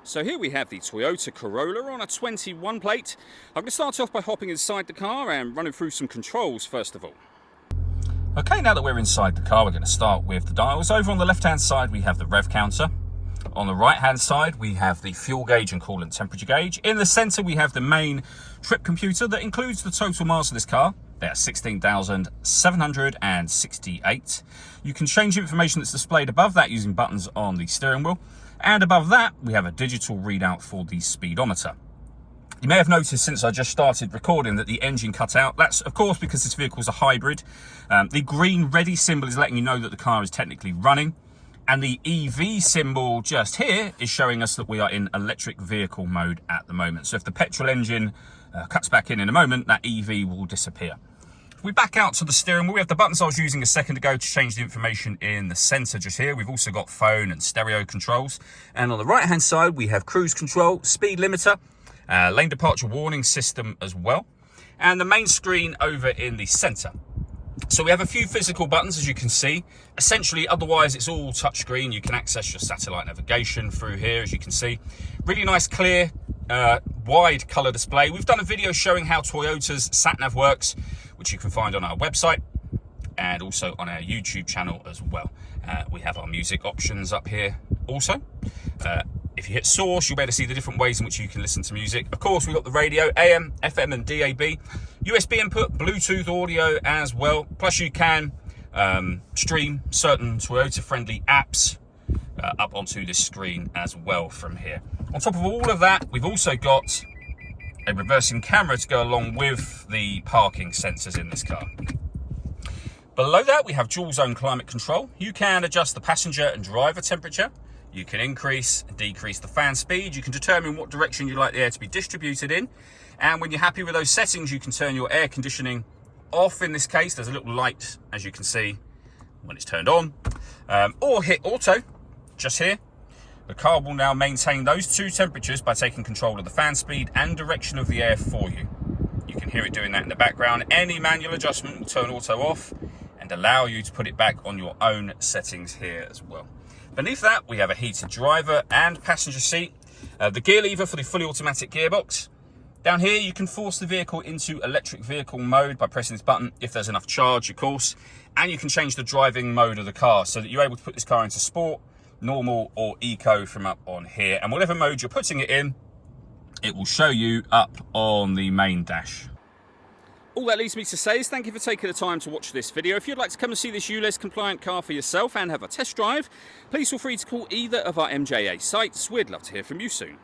So here we have the Toyota Corolla on a 21 plate. I'm going to start off by hopping inside the car and running through some controls first of all. Okay, now that we're inside the car, we're going to start with the dials. Over on the left-hand side, we have the rev counter. On the right-hand side, we have the fuel gauge and coolant temperature gauge. In the centre, we have the main trip computer that includes the total miles of this car. They're 16,768. You can change information that's displayed above that using buttons on the steering wheel. And above that, we have a digital readout for the speedometer. You may have noticed since I just started recording that the engine cut out. That's, of course, because this vehicle is a hybrid. The green ready symbol is letting you know that the car is technically running. And the EV symbol just here is showing us that we are in electric vehicle mode at the moment. So if the petrol engine cuts back in a moment, that EV will disappear. If we back out to the steering wheel, we have the buttons I was using a second ago to change the information in the center just here. We've also got phone and stereo controls. And on the right-hand side, we have cruise control, speed limiter, lane departure warning system as well, and the main screen over in the center. So we have a few physical buttons, as you can see. Essentially, otherwise it's all touchscreen. You can access your satellite navigation through here, as you can see. Really nice, clear, wide color display. We've done a video showing how Toyota's sat-nav works, which you can find on our website and also on our YouTube channel as well. We have our music options up here also. If you hit source, you'll be able to see the different ways in which you can listen to music. Of course, we've got the radio, AM, FM and DAB, USB input, Bluetooth audio as well. Plus you can stream certain Toyota-friendly apps up onto this screen as well from here. On top of all of that, we've also got a reversing camera to go along with the parking sensors in this car. Below that, we have dual zone climate control. You can adjust the passenger and driver temperature. You can increase and decrease the fan speed. You can determine what direction you'd like the air to be distributed in. And when you're happy with those settings, you can turn your air conditioning off. In this case, there's a little light, as you can see, when it's turned on. Or hit auto, just here. The car will now maintain those two temperatures by taking control of the fan speed and direction of the air for you. You can hear it doing that in the background. Any manual adjustment will turn auto off and allow you to put it back on your own settings here as well. Beneath that, we have a heated driver and passenger seat, the gear lever for the fully automatic gearbox. Down here, you can force the vehicle into electric vehicle mode by pressing this button if there's enough charge, of course. And you can change the driving mode of the car so that you're able to put this car into sport, normal or eco from up on here. And whatever mode you're putting it in, it will show you up on the main dash. All that leaves me to say is thank you for taking the time to watch this video. If you'd like to come and see this ULEZ compliant car for yourself and have a test drive, please feel free to call either of our MJA sites. We'd love to hear from you soon.